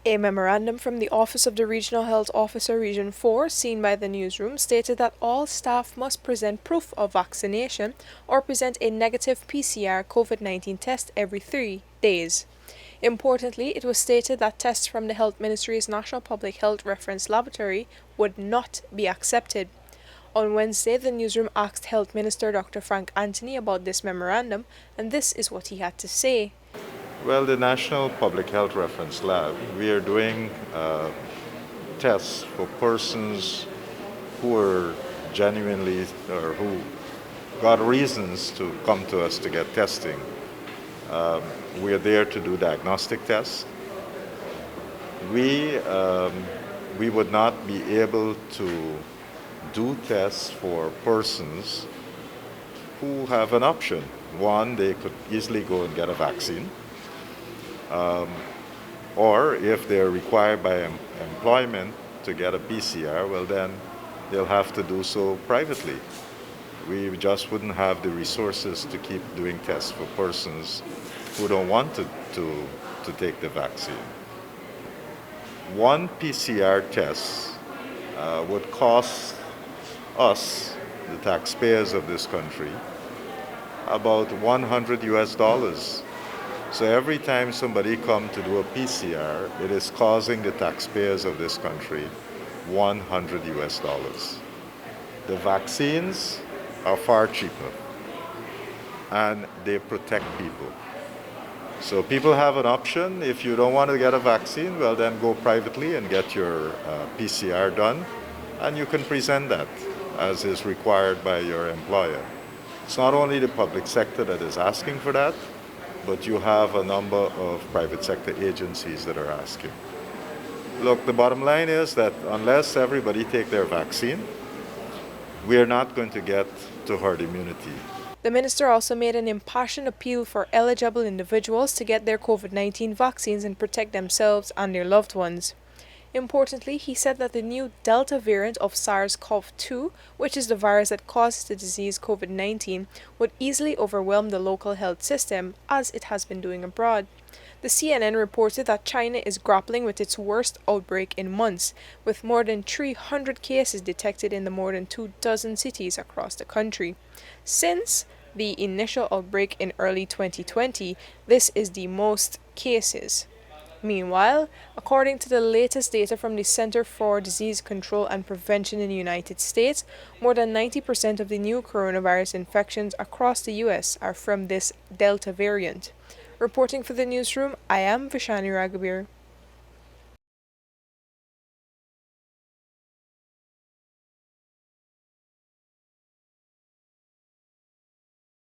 A memorandum from the Office of the Regional Health Officer Region 4, seen by the newsroom, stated that all staff must present proof of vaccination or present a negative PCR COVID-19 test every 3 days. Importantly, it was stated that tests from the Health Ministry's National Public Health Reference Laboratory would not be accepted. On Wednesday, the newsroom asked Health Minister Dr. Frank Anthony about this memorandum, and this is what he had to say. Well, the National Public Health Reference Lab, we are doing tests for persons who are genuinely or who got reasons to come to us to get testing. We are there to do diagnostic tests. We would not be able to do tests for persons who have an option. One, they could easily go and get a vaccine. Or if they're required by employment to get a PCR, well then they'll have to do so privately. We just wouldn't have the resources to keep doing tests for persons who don't want to take the vaccine. One PCR test would cost us, the taxpayers of this country, about $100. So every time somebody comes to do a PCR, it is causing the taxpayers of this country $100. The vaccines are far cheaper and they protect people. So people have an option. If you don't want to get a vaccine, well then go privately and get your PCR done, and you can present that as is required by your employer. It's not only the public sector that is asking for that, but you have a number of private sector agencies that are asking. Look, the bottom line is that unless everybody take their vaccine, we are not going to get to herd immunity. The minister also made an impassioned appeal for eligible individuals to get their COVID-19 vaccines and protect themselves and their loved ones. Importantly, he said that the new Delta variant of SARS-CoV-2, which is the virus that causes the disease COVID-19, would easily overwhelm the local health system, as it has been doing abroad. The CNN reported that China is grappling with its worst outbreak in months, with more than 300 cases detected in the more than 24 cities across the country. Since the initial outbreak in early 2020, this is the most cases. Meanwhile, according to the latest data from the Center for Disease Control and Prevention in the United States, more than 90% of the new coronavirus infections across the U.S. are from this Delta variant. Reporting for the newsroom, I am Vishani Raghavir.